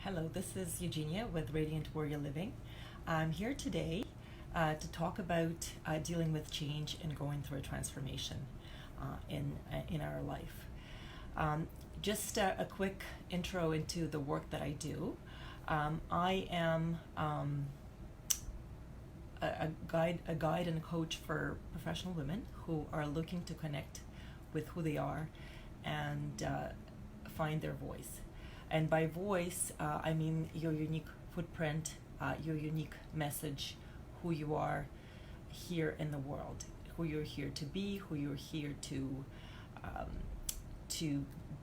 Hello, this is Eugenia with Radiant Warrior Living. I'm here today to talk about dealing with change and going through a transformation in our life. Just a quick intro into the work that I do. I am a guide and coach for professional women who are looking to connect with who they are and find their voice. And by voice, I mean your unique footprint, your unique message, who you are here in the world, who you're here to be, who you're here to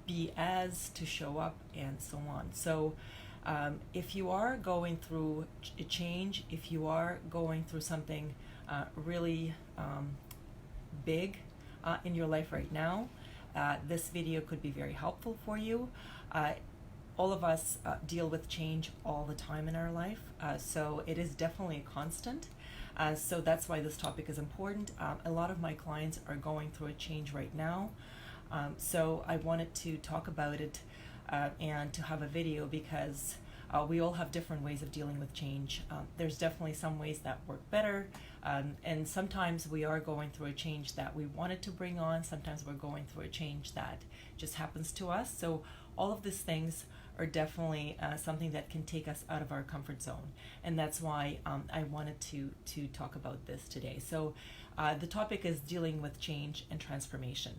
be as, to show up, and so on. So if you are going through a change, if you are going through something really big in your life right now, this video could be very helpful for you. All of us deal with change all the time in our life, so it is definitely a constant. So that's why this topic is important. A lot of my clients are going through a change right now, so I wanted to talk about it and to have a video because we all have different ways of dealing with change. There's definitely some ways that work better, and sometimes we are going through a change that we wanted to bring on. Sometimes we're going through a change that just happens to us. So all of these things are definitely something that can take us out of our comfort zone, and that's why I wanted to talk about this today. So the topic is dealing with change and transformation.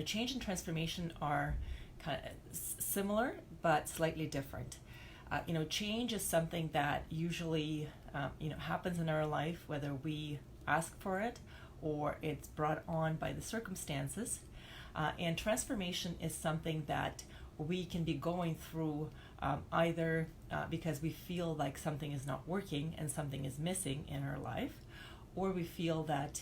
Change and transformation are kind of similar but slightly different. Change is something that usually happens in our life, whether we ask for it or it's brought on by the circumstances. And transformation is something that we can be going through either because we feel like something is not working and something is missing in our life, or we feel that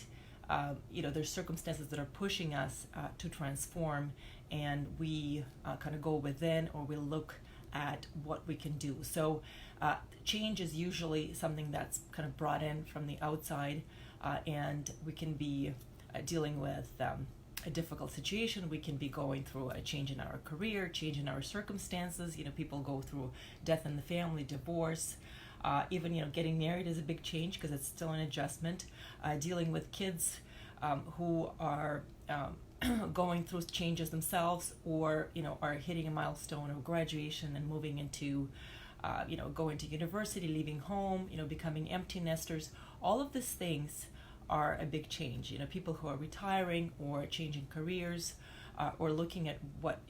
there's circumstances that are pushing us to transform, and we kind of go within, or we look at what we can do. So change is usually something that's kind of brought in from the outside, and we can be dealing with a difficult situation. We can be going through a change in our career, change in our circumstances. People go through death in the family, divorce, even getting married is a big change because it's still an adjustment. Dealing with kids who are going through changes themselves, or are hitting a milestone of graduation and moving into going to university, leaving home, becoming empty nesters. All of these things are a big change. People who are retiring or changing careers, or looking at what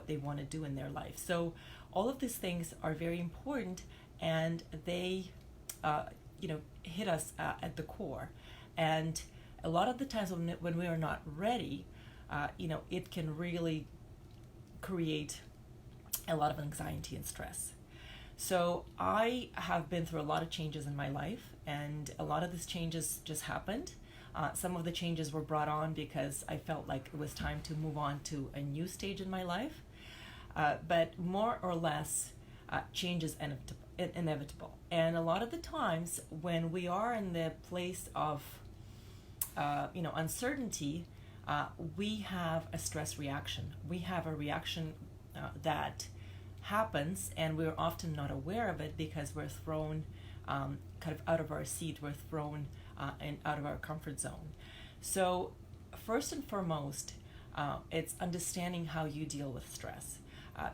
they want to do in their life. So all of these things are very important, and they hit us at the core. And a lot of the times when we are not ready, it can really create a lot of anxiety and stress. So I have been through a lot of changes in my life, and a lot of these changes just happened. Some of the changes were brought on because I felt like it was time to move on to a new stage in my life. But more or less, change is inevitable. And a lot of the times when we are in the place of uncertainty, we have a stress reaction. We have a reaction that happens, and we're often not aware of it because we're thrown kind of out of our seat. We're thrown and out of our comfort zone. So first and foremost, it's understanding how you deal with stress.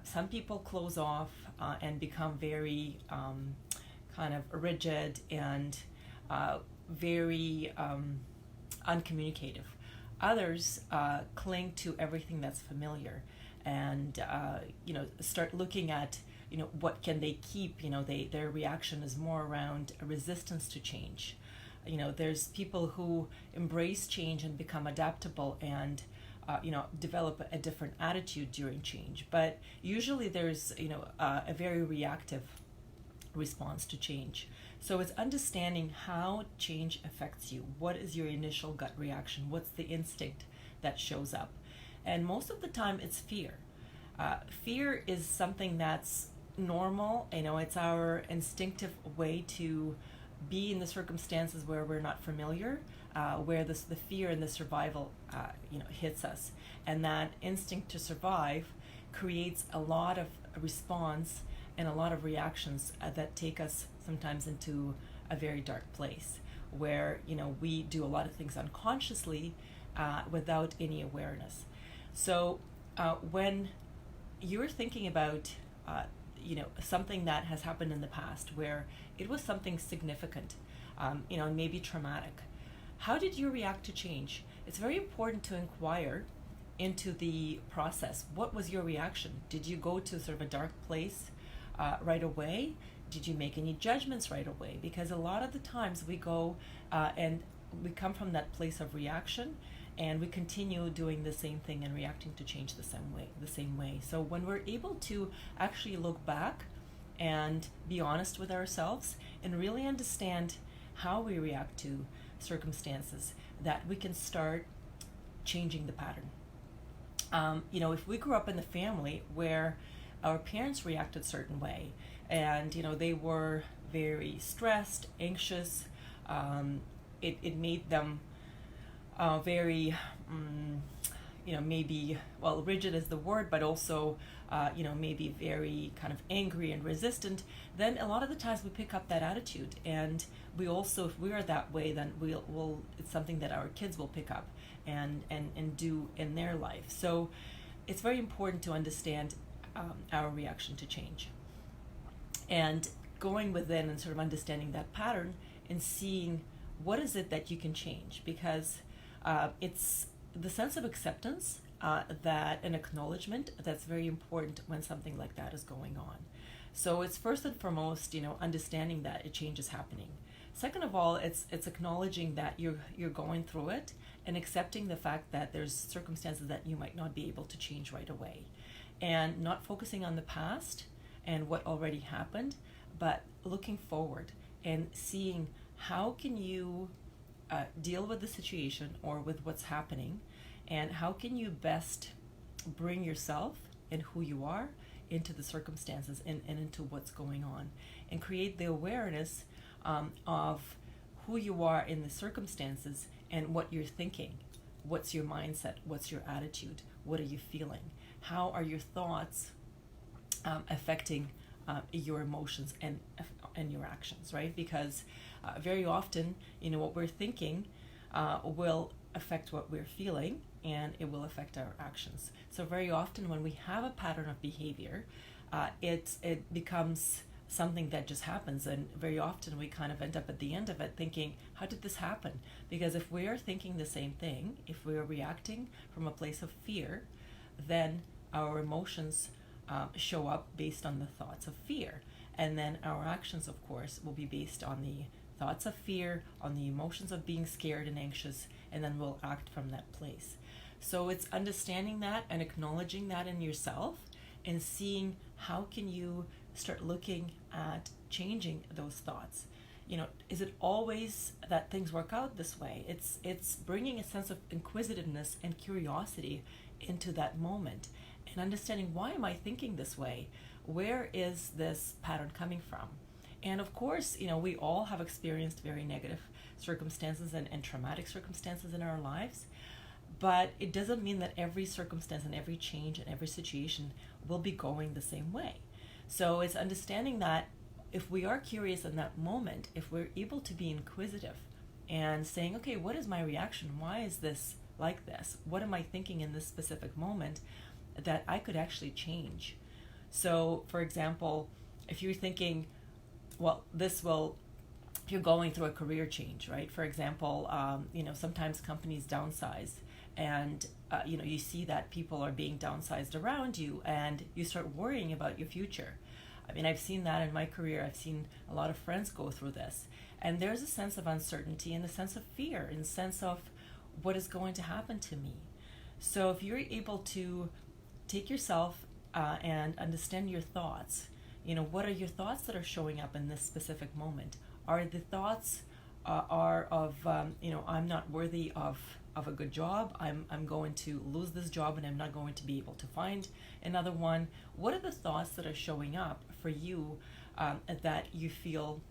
Some people close off and become very kind of rigid and very uncommunicative. Others cling to everything that's familiar and start looking at what can they keep. Their reaction is more around a resistance to change. There's people who embrace change and become adaptable and develop a different attitude during change. But usually there's a very reactive response to change. So it's understanding how change affects you. What is your initial gut reaction? What's the instinct that shows up? And most of the time it's fear. Fear is something that's normal. It's our instinctive way to be in the circumstances where we're not familiar, where the fear and the survival hits us. And that instinct to survive creates a lot of response and a lot of reactions that take us sometimes into a very dark place where we do a lot of things unconsciously without any awareness. So when you're thinking about something that has happened in the past where it was something significant, maybe traumatic, how did you react to change? It's very important to inquire into the process. What was your reaction? Did you go to sort of a dark place right away? Did you make any judgments right away? Because a lot of the times we go and we come from that place of reaction, and we continue doing the same thing and reacting to change the same way. So when we're able to actually look back and be honest with ourselves and really understand how we react to circumstances, that we can start changing the pattern. If we grew up in the family where our parents reacted a certain way, and they were very stressed, anxious, it made them very, maybe, well, rigid is the word, but also, maybe very kind of angry and resistant, then a lot of the times we pick up that attitude. And we also, if we are that way, then it's something that our kids will pick up and do in their life. So it's very important to understand our reaction to change. And going within and sort of understanding that pattern and seeing what is it that you can change, because it's the sense of acceptance, that an acknowledgement that's very important when something like that is going on. So it's first and foremost, understanding that a change is happening. Second of all, it's acknowledging that you're going through it and accepting the fact that there's circumstances that you might not be able to change right away, and not focusing on the past and what already happened, but looking forward and seeing how can you deal with the situation or with what's happening, and how can you best bring yourself and who you are into the circumstances and into what's going on, and create the awareness of who you are in the circumstances and what you're thinking. What's your mindset? What's your attitude? What are you feeling? How are your thoughts affecting your emotions and your actions, right? Because very often, what we're thinking will affect what we're feeling, and it will affect our actions. So very often when we have a pattern of behavior, it becomes something that just happens, and very often we kind of end up at the end of it thinking, how did this happen? Because if we are thinking the same thing, if we are reacting from a place of fear, then our emotions show up based on the thoughts of fear, and then our actions, of course, will be based on the thoughts of fear, on the emotions of being scared and anxious, and then we'll act from that place. So it's understanding that and acknowledging that in yourself, and seeing how can you start looking at changing those thoughts. Is it always that things work out this way? It's bringing a sense of inquisitiveness and curiosity into that moment, and understanding, why am I thinking this way? Where is this pattern coming from? And of course, we all have experienced very negative circumstances and traumatic circumstances in our lives, but it doesn't mean that every circumstance and every change and every situation will be going the same way. So it's understanding that if we are curious in that moment, if we're able to be inquisitive and saying, okay, what is my reaction? Why is this like this? What am I thinking in this specific moment that I could actually change? So, for example, if you're thinking, well, if you're going through a career change, right? For example, sometimes companies downsize, and you see that people are being downsized around you, and you start worrying about your future. I mean, I've seen that in my career. I've seen a lot of friends go through this, and there's a sense of uncertainty and a sense of fear and a sense of what is going to happen to me. So if you're able to take yourself and understand your thoughts, what are your thoughts that are showing up in this specific moment? Are the thoughts are of I'm not worthy of a good job, I'm going to lose this job and I'm not going to be able to find another one? What are the thoughts that are showing up for you that you feel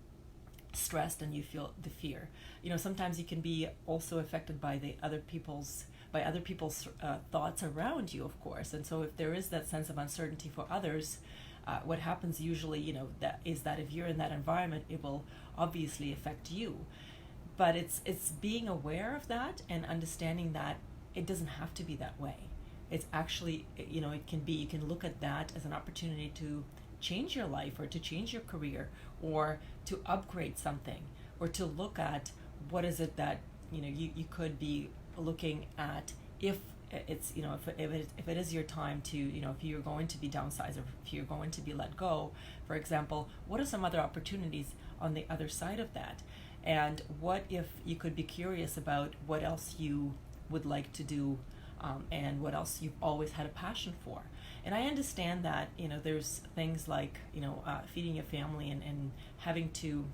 stressed and you feel the fear? Sometimes you can be also affected by the other people's by other people's thoughts around you, of course. And so if there is that sense of uncertainty for others, what happens usually, that is that if you're in that environment, it will obviously affect you. But it's being aware of that and understanding that it doesn't have to be that way. It's actually, it can be, you can look at that as an opportunity to change your life or to change your career or to upgrade something or to look at what is it that, you could be looking at if it's, if it is your time to, if you're going to be downsized or if you're going to be let go, for example, what are some other opportunities on the other side of that? And what if you could be curious about what else you would like to do, and what else you've always had a passion for? And I understand that, there's things like, feeding your family and having to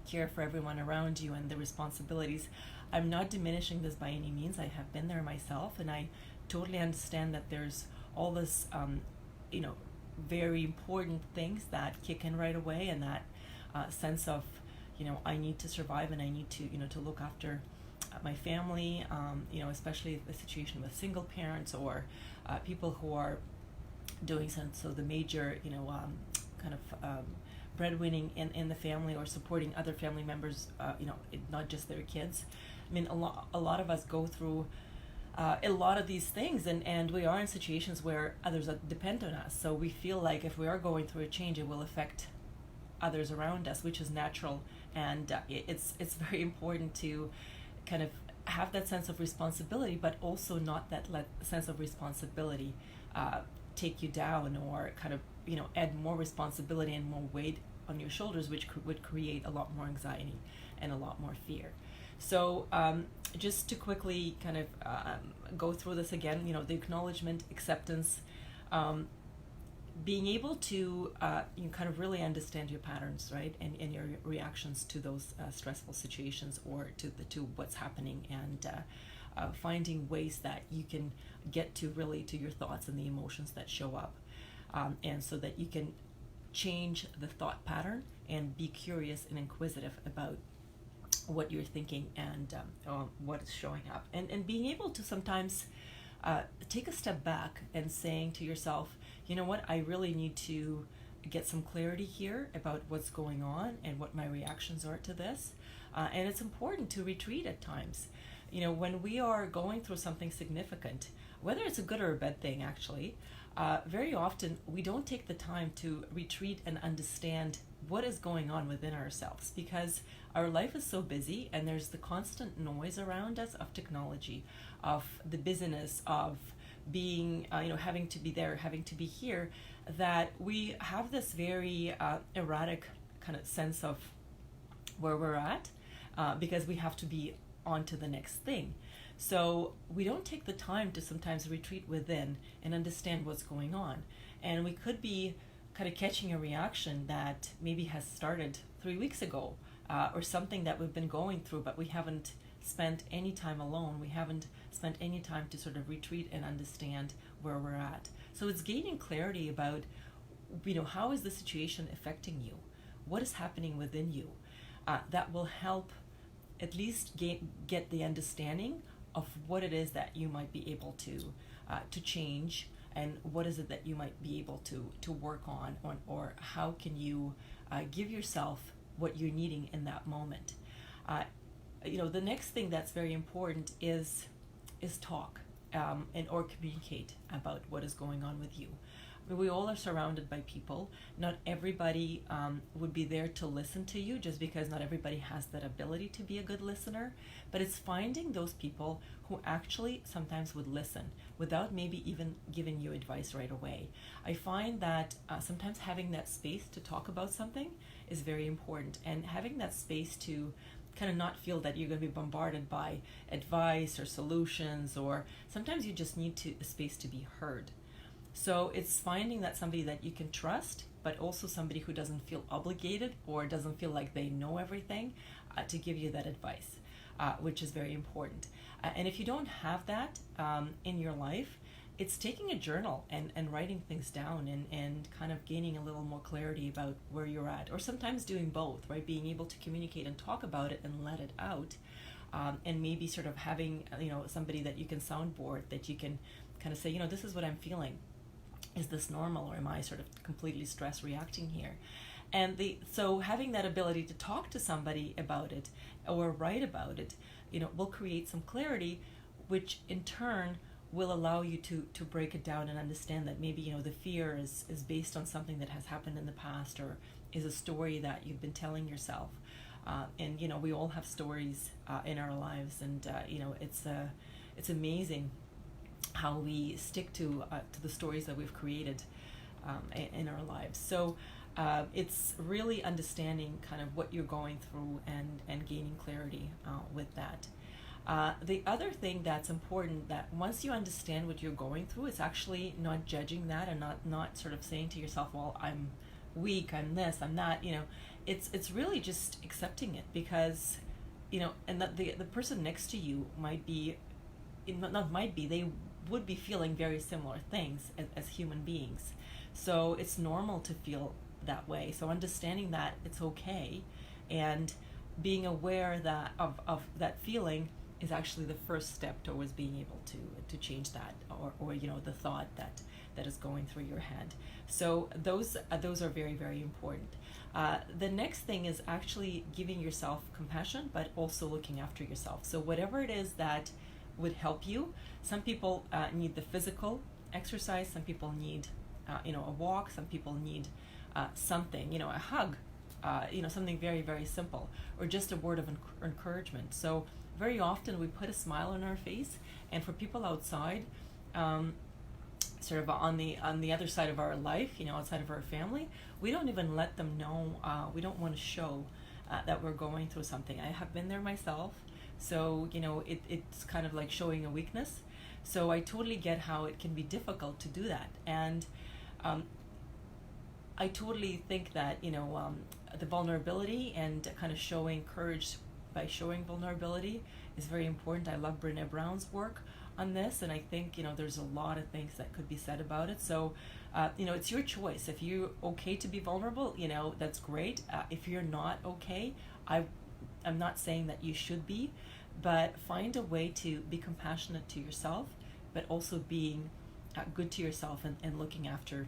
care for everyone around you and the responsibilities. I'm not diminishing this by any means. I have been there myself, and I totally understand that there's all this, very important things that kick in right away, and that sense of, I need to survive and I need to, to look after my family, especially the situation with single parents or people who are doing so the major, kind of breadwinning in the family or supporting other family members, not just their kids. I mean, a lot of us go through a lot of these things, and we are in situations where others depend on us. So we feel like if we are going through a change, it will affect others around us, which is natural. And it's very important to kind of have that sense of responsibility, but also not that sense of responsibility take you down or kind of, add more responsibility and more weight on your shoulders, which would create a lot more anxiety and a lot more fear. So just to quickly kind of go through this again, the acknowledgement, acceptance, being able to kind of really understand your patterns, right, and your reactions to those stressful situations or to what's happening, and finding ways that you can get to your thoughts and the emotions that show up, and so that you can change the thought pattern and be curious and inquisitive about what you're thinking and what is showing up, and being able to sometimes take a step back and saying to yourself, you know what, I really need to get some clarity here about what's going on and what my reactions are to this. And it's important to retreat at times. When we are going through something significant, whether it's a good or a bad thing, actually, very often we don't take the time to retreat and understand what is going on within ourselves, because our life is so busy and there's the constant noise around us of technology, of the busyness, of being, having to be there, having to be here, that we have this very erratic kind of sense of where we're at, because we have to be on to the next thing. So we don't take the time to sometimes retreat within and understand what's going on. And we could be kind of catching a reaction that maybe has started 3 weeks ago, or something that we've been going through, but we haven't spent any time alone. We haven't spent any time to sort of retreat and understand where we're at. So it's gaining clarity about, how is the situation affecting you? What is happening within you? That will help at least get the understanding of what it is that you might be able to change, and what is it that you might be able to work on, or how can you give yourself what you're needing in that moment. The next thing that's very important is talk, or communicate about what is going on with you. We all are surrounded by people. Not everybody would be there to listen to you, just because not everybody has that ability to be a good listener. But it's finding those people who actually sometimes would listen without maybe even giving you advice right away. I find that sometimes having that space to talk about something is very important, and having that space to kind of not feel that you're going to be bombarded by advice or solutions, or sometimes you just need a space to be heard. So it's finding that somebody that you can trust, but also somebody who doesn't feel obligated or doesn't feel like they know everything to give you that advice, which is very important. And if you don't have that in your life, it's taking a journal and writing things down and kind of gaining a little more clarity about where you're at, or sometimes doing both, right? Being able to communicate and talk about it and let it out, and maybe sort of having somebody that you can soundboard, that you can kind of say, this is what I'm feeling. Is this normal, or am I sort of completely stress reacting here? And so having that ability to talk to somebody about it or write about it, will create some clarity, which in turn will allow you to break it down and understand that maybe the fear is based on something that has happened in the past, or is a story that you've been telling yourself. And we all have stories in our lives, and it's amazing how we stick to the stories that we've created in our lives. So it's really understanding kind of what you're going through and gaining clarity with that. The other thing that's important, that once you understand what you're going through, it's actually not judging that, and not sort of saying to yourself, well, I'm weak, I'm this, I'm that. It's really just accepting it, because and that the person next to you they would be feeling very similar things as human beings. So it's normal to feel that way. So understanding that it's okay, and being aware that of that feeling is actually the first step towards being able to change that, or the thought that is going through your head. So those are very, very important. The next thing is actually giving yourself compassion, but also looking after yourself. So whatever it is that would help you. Some people need the physical exercise. Some people need a walk. Some people need something, a hug, something very, very simple, or just a word of encouragement. So very often we put a smile on our face, and for people outside, sort of on the other side of our life, outside of our family, we don't even let them know. We don't want to show that we're going through something. I have been there myself, so it's kind of like showing a weakness. So I totally get how it can be difficult to do that, and I totally think that the vulnerability and kind of showing courage by showing vulnerability is very important. I love Brené Brown's work on this, and I think there's a lot of things that could be said about it. So it's your choice. If you're okay to be vulnerable, that's great. If you're not okay, I'm not saying that you should be, but find a way to be compassionate to yourself, but also being good to yourself, and looking after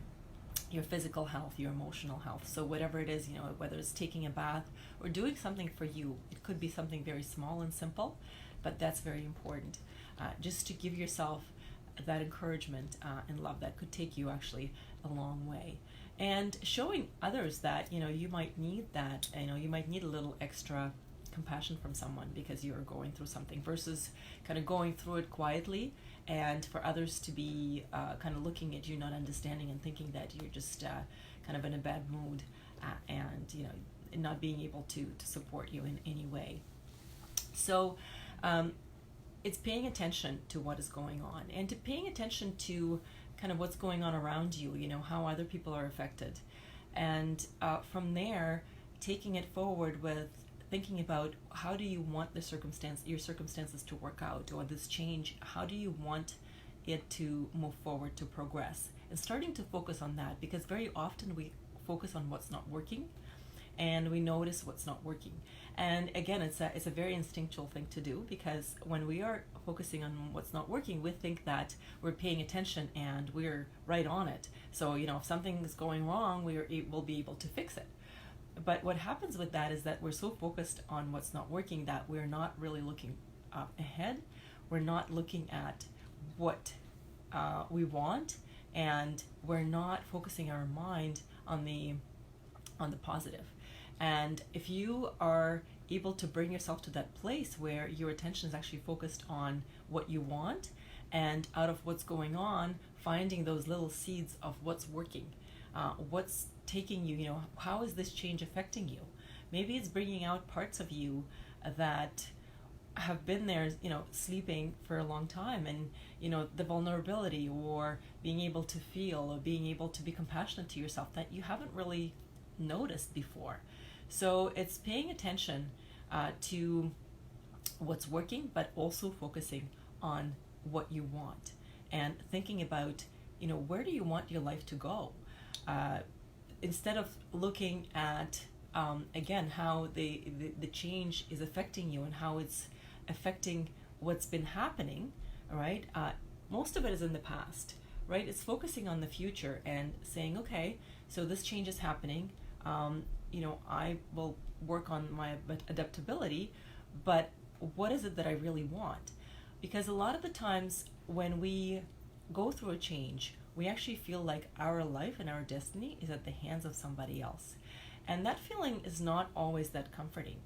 your physical health, your emotional health. So whatever it is, whether it's taking a bath or doing something for you, it could be something very small and simple, but that's very important. Just to give yourself that encouragement and love that could take you actually a long way. And showing others that, you might need that, you might need a little extra compassion from someone because you're going through something, versus kind of going through it quietly, and for others to be kind of looking at you, not understanding, and thinking that you're just kind of in a bad mood, and not being able to support you in any way. So it's paying attention to what is going on, and to paying attention to kind of what's going on around you, how other people are affected, and from there taking it forward with thinking about how do you want your circumstances to work out, or this change, how do you want it to move forward, to progress, and starting to focus on that, because very often we focus on what's not working, and we notice what's not working. And again, it's a very instinctual thing to do, because when we are focusing on what's not working, we think that we're paying attention and we're right on it. So if something is going wrong, we'll be able to fix it. But what happens with that is that we're so focused on what's not working that we're not really looking ahead. We're not looking at what we want, and we're not focusing our mind on the positive. And if you are able to bring yourself to that place where your attention is actually focused on what you want, and out of what's going on, finding those little seeds of what's working, what's taking you, how is this change affecting you? Maybe it's bringing out parts of you that have been there, sleeping for a long time, and the vulnerability, or being able to feel, or being able to be compassionate to yourself that you haven't really noticed before. So it's paying attention to what's working, but also focusing on what you want, and thinking about where do you want your life to go, instead of looking at again how the change is affecting you, and how it's affecting what's been happening, all right, most of it is in the past, right? It's focusing on the future and saying, okay, so this change is happening. I will work on my adaptability, but what is it that I really want? Because a lot of the times when we go through a change, we actually feel like our life and our destiny is at the hands of somebody else. And that feeling is not always that comforting.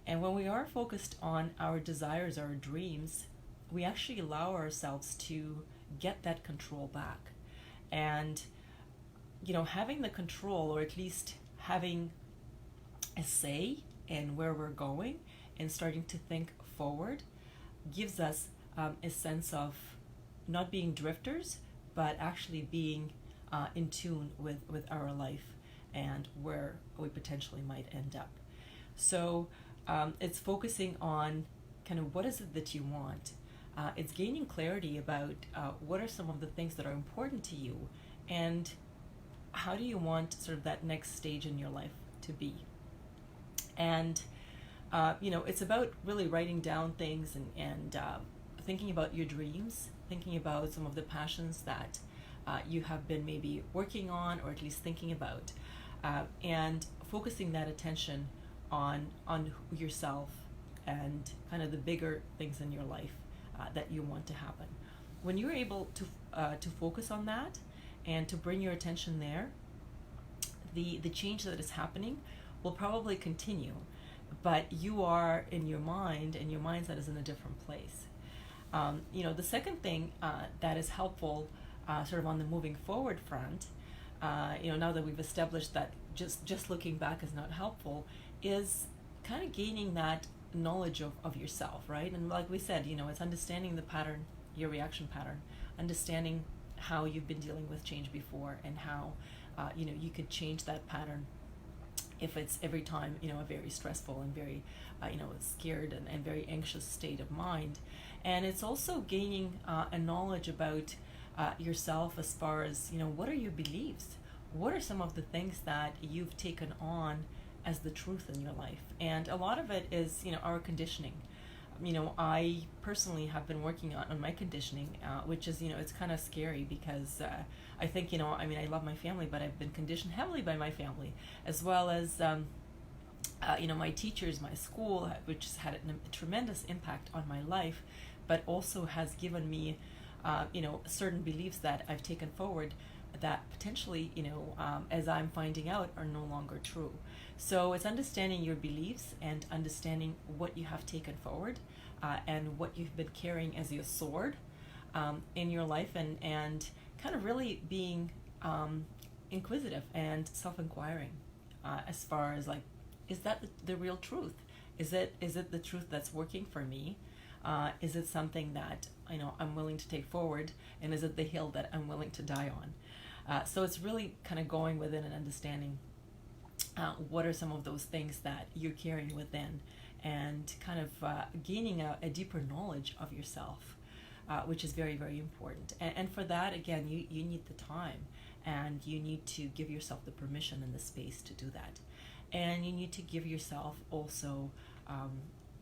And when we are focused on our desires, our dreams, we actually allow ourselves to get that control back. And, having the control, or at least having a say in where we're going and starting to think forward, gives us a sense of not being drifters, but actually being in tune with our life and where we potentially might end up. So it's focusing on kind of what is it that you want. It's gaining clarity about what are some of the things that are important to you, and how do you want sort of that next stage in your life to be. And it's about really writing down things and thinking about your dreams, thinking about some of the passions that you have been maybe working on, or at least thinking about, and focusing that attention on yourself and kind of the bigger things in your life that you want to happen. When you're able to focus on that and to bring your attention there, the change that is happening will probably continue, but you are in your mind, and your mindset is in a different place. The second thing that is helpful, sort of on the moving forward front, now that we've established that just looking back is not helpful, is kind of gaining that knowledge of yourself, right? And like we said, it's understanding the pattern, your reaction pattern, understanding how you've been dealing with change before, and how you could change that pattern if it's every time a very stressful and very scared and very anxious state of mind. And it's also gaining a knowledge about yourself, as far as what are your beliefs, what are some of the things that you've taken on as the truth in your life. And a lot of it is our conditioning. I personally have been working on my conditioning, which is it's kind of scary, because I think I love my family, but I've been conditioned heavily by my family, as well as my teachers, my school, which has had a tremendous impact on my life, but also has given me certain beliefs that I've taken forward that potentially as I'm finding out, are no longer true. So it's understanding your beliefs and understanding what you have taken forward, and what you've been carrying as your sword in your life, and kind of really being inquisitive and self-inquiring, as far as, like, is that the real truth? Is it the truth that's working for me? Is it something that I'm willing to take forward, and is it the hill that I'm willing to die on? So it's really kind of going within and understanding what are some of those things that you're carrying within, and kind of gaining a deeper knowledge of yourself, which is very, very important. And for that, again, you need the time, and you need to give yourself the permission and the space to do that. And you need to give yourself also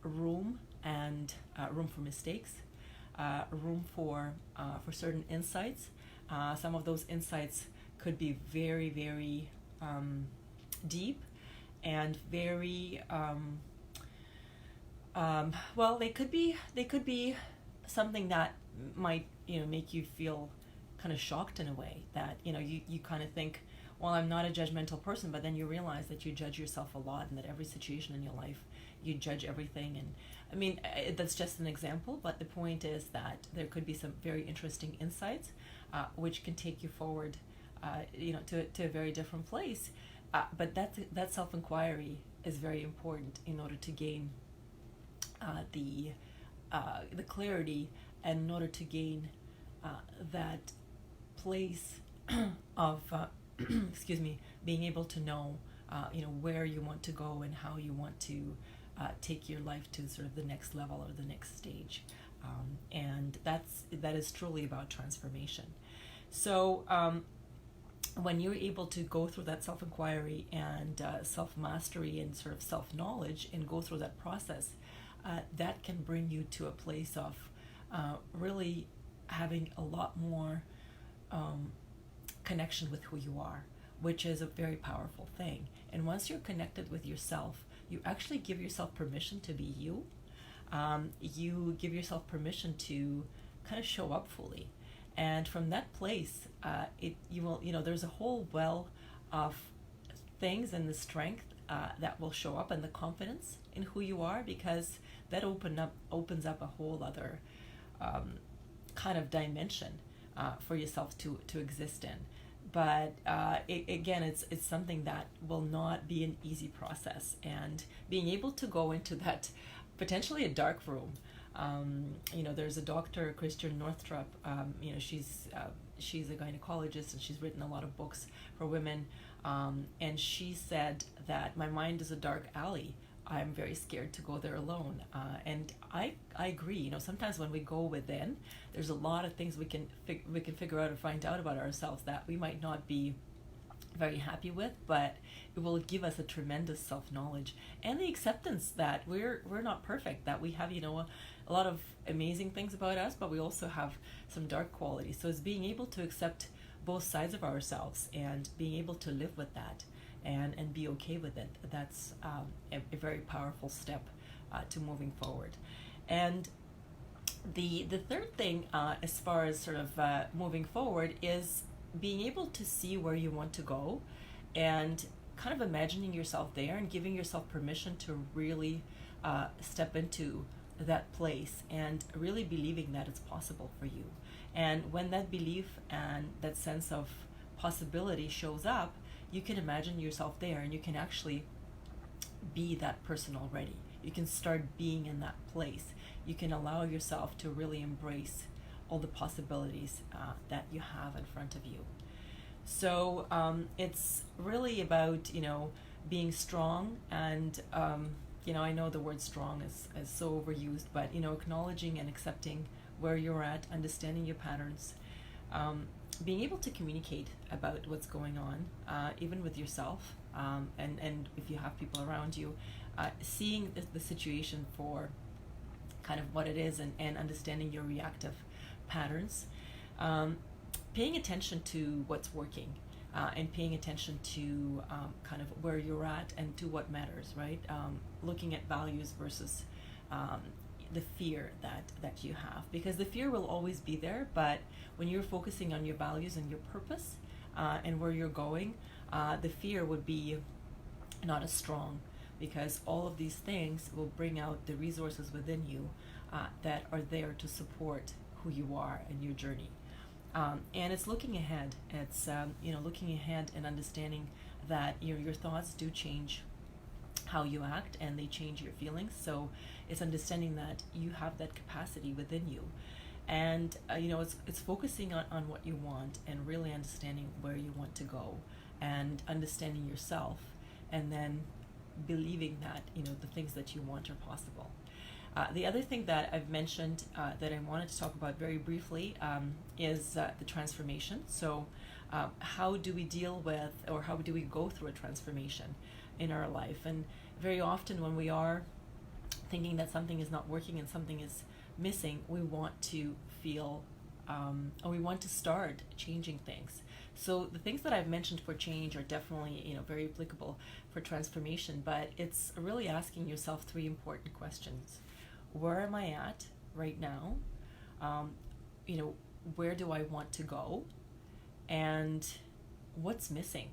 room, and room for mistakes, room for certain insights. Some of those insights could be very, very deep, and very well, they could be something that might make you feel kind of shocked in a way, that you kind of think, well, I'm not a judgmental person, but then you realize that you judge yourself a lot, and that every situation in your life you judge everything. And that's just an example, but the point is that there could be some very interesting insights which can take you forward to a very different place, but that self-inquiry is very important in order to gain the clarity, and in order to gain that place of excuse me, being able to know where you want to go, and how you want to take your life to sort of the next level, or the next stage, and that is truly about transformation. So when you're able to go through that self-inquiry and self-mastery and sort of self-knowledge, and go through that process, that can bring you to a place of really having a lot more um, connection with who you are, which is a very powerful thing. And once you're connected with yourself, you actually give yourself permission to be you. You give yourself permission to kind of show up fully, and from that place, it you will there's a whole well of things and the strength that will show up, and the confidence in who you are, because that opens up a whole other kind of dimension for yourself to exist in. But again, it's something that will not be an easy process, and being able to go into that potentially a dark room. There's a doctor, Christian Northrup. She's a gynecologist, and she's written a lot of books for women. And she said that my mind is a dark alley. I'm very scared to go there alone. And I agree. Sometimes when we go within, there's a lot of things we can figure out or find out about ourselves that we might not be very happy with, but it will give us a tremendous self-knowledge and the acceptance that we're not perfect, that we have a lot of amazing things about us, but we also have some dark qualities. So it's being able to accept both sides of ourselves and being able to live with that and be okay with it. That's a very powerful step to moving forward. And the third thing, as far as sort of moving forward, is being able to see where you want to go and kind of imagining yourself there and giving yourself permission to really step into that place and really believing that it's possible for you. And when that belief and that sense of possibility shows up, you can imagine yourself there, and you can actually be that person already. You can start being in that place. You can allow yourself to really embrace all the possibilities that you have in front of you. So it's really about being strong, and I know the word strong is so overused, but acknowledging and accepting where you're at, understanding your patterns, being able to communicate about what's going on, even with yourself, and if you have people around you, seeing the situation for kind of what it is, and understanding your reactive patterns, paying attention to what's working, and paying attention to kind of where you're at and to what matters, right? Looking at values versus the fear that you have, because the fear will always be there, but when you're focusing on your values and your purpose and where you're going, the fear would be not as strong, because all of these things will bring out the resources within you that are there to support who you are and your journey. And it's looking ahead. It's looking ahead and understanding that your thoughts do change how you act, and they change your feelings. So it's understanding that you have that capacity within you, and it's focusing on what you want and really understanding where you want to go, and understanding yourself, and then believing that the things that you want are possible. The other thing that I've mentioned that I wanted to talk about very briefly is the transformation. So how do we deal with, or how do we go through a transformation in our life? And very often when we are thinking that something is not working and something is missing, we want to feel, or we want to start changing things. So the things that I've mentioned for change are definitely very applicable for transformation, but it's really asking yourself three important questions. Where am I at right now? Where do I want to go? And what's missing?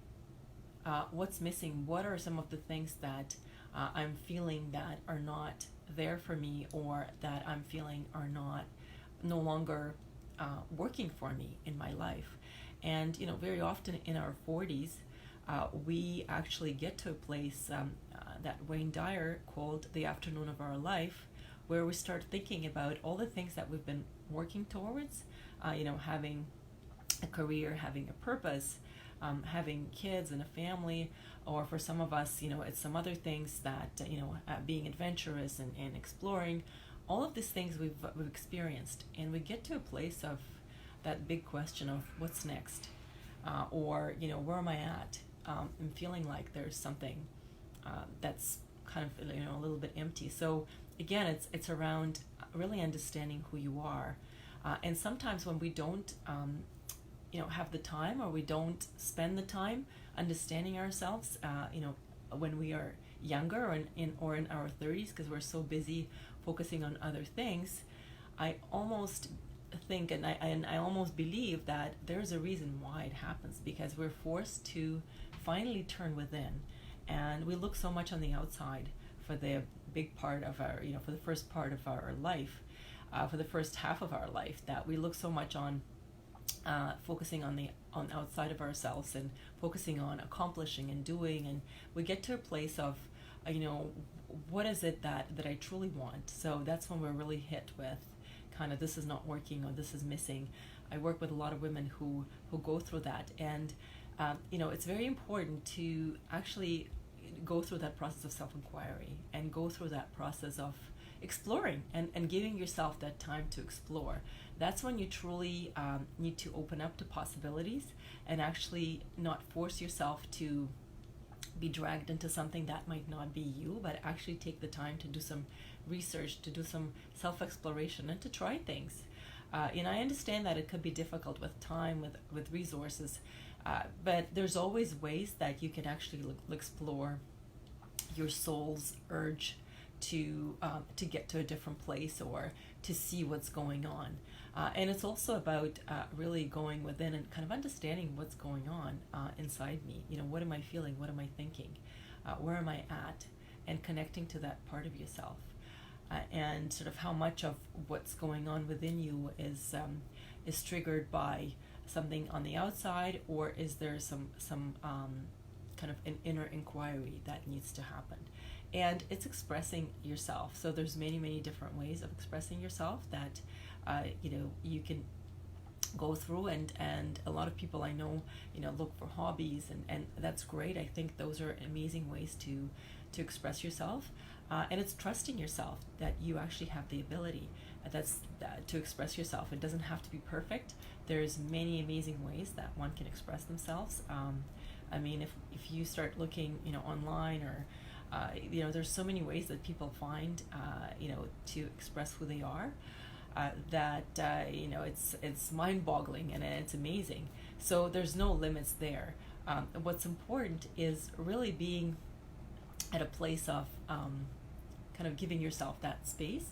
What's missing? What are some of the things that I'm feeling that are not there for me, or that I'm feeling are no longer working for me in my life? And very often in our 40s, we actually get to a place that Wayne Dyer called the afternoon of our life, where we start thinking about all the things that we've been working towards, having a career, having a purpose, having kids and a family, or for some of us, it's some other things that, being adventurous and exploring, all of these things we've experienced. And we get to a place of that big question of what's next, or, where am I at? I'm feeling like there's something that's kind of, a little bit empty. So again, it's around really understanding who you are, and sometimes when we don't have the time, or we don't spend the time understanding ourselves, when we are younger, or in our 30s, because we're so busy focusing on other things. I almost think, and I almost believe that there's a reason why it happens, because we're forced to finally turn within, and we look so much on the outside for the big part of our, for the first part of our life, for the first half of our life, that we look so much on focusing on outside of ourselves, and focusing on accomplishing and doing, and we get to a place of, what is it that I truly want. So that's when we're really hit with kind of, this is not working, or this is missing. I work with a lot of women who go through that, and it's very important to actually go through that process of self-inquiry, and go through that process of exploring, and giving yourself that time to explore. That's when you truly need to open up to possibilities, and actually not force yourself to be dragged into something that might not be you, but actually take the time to do some research, to do some self-exploration, and to try things. I understand that it could be difficult with time, with resources, but there's always ways that you can actually explore your soul's urge to get to a different place, or to see what's going on. And it's also about really going within, and kind of understanding what's going on inside me. What am I feeling? What am I thinking? Where am I at? And connecting to that part of yourself. And sort of how much of what's going on within you is triggered by something on the outside, or is there some kind of an inner inquiry that needs to happen. And it's expressing yourself. So there's many different ways of expressing yourself that you can go through, and a lot of people I know look for hobbies, and that's great. I think those are amazing ways to express yourself, and it's trusting yourself that you actually have the ability to express yourself. It doesn't have to be perfect. There's many amazing ways that one can express themselves. If you start looking online, or there's so many ways that people find to express who they are, that it's mind-boggling, and it's amazing. So there's no limits there. What's important is really being at a place of kind of giving yourself that space,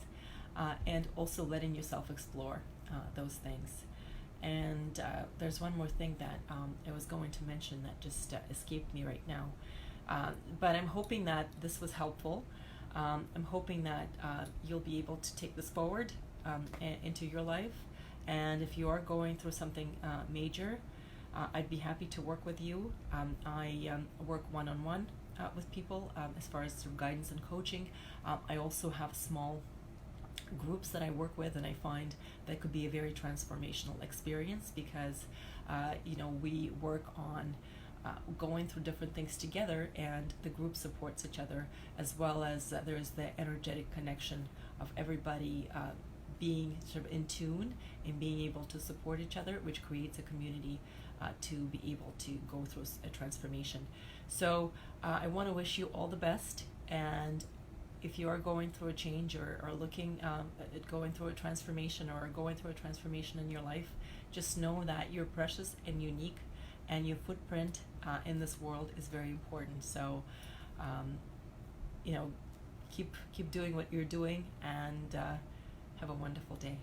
and also letting yourself explore those things. And there's one more thing that I was going to mention that just escaped me right now. But I'm hoping that this was helpful. I'm hoping that you'll be able to take this forward into your life. And if you are going through something major, I'd be happy to work with you. I work one-on-one with people as far as through guidance and coaching. I also have small groups that I work with, and I find that could be a very transformational experience, because we work on going through different things together, and the group supports each other, as well as there's the energetic connection of everybody being sort of in tune and being able to support each other, which creates a community to be able to go through a transformation. So I want to wish you all the best, and if you are going through a change, or looking at going through a transformation, or going through a transformation in your life, just know that you're precious and unique, and your footprint in this world is very important. So keep doing what you're doing, and have a wonderful day.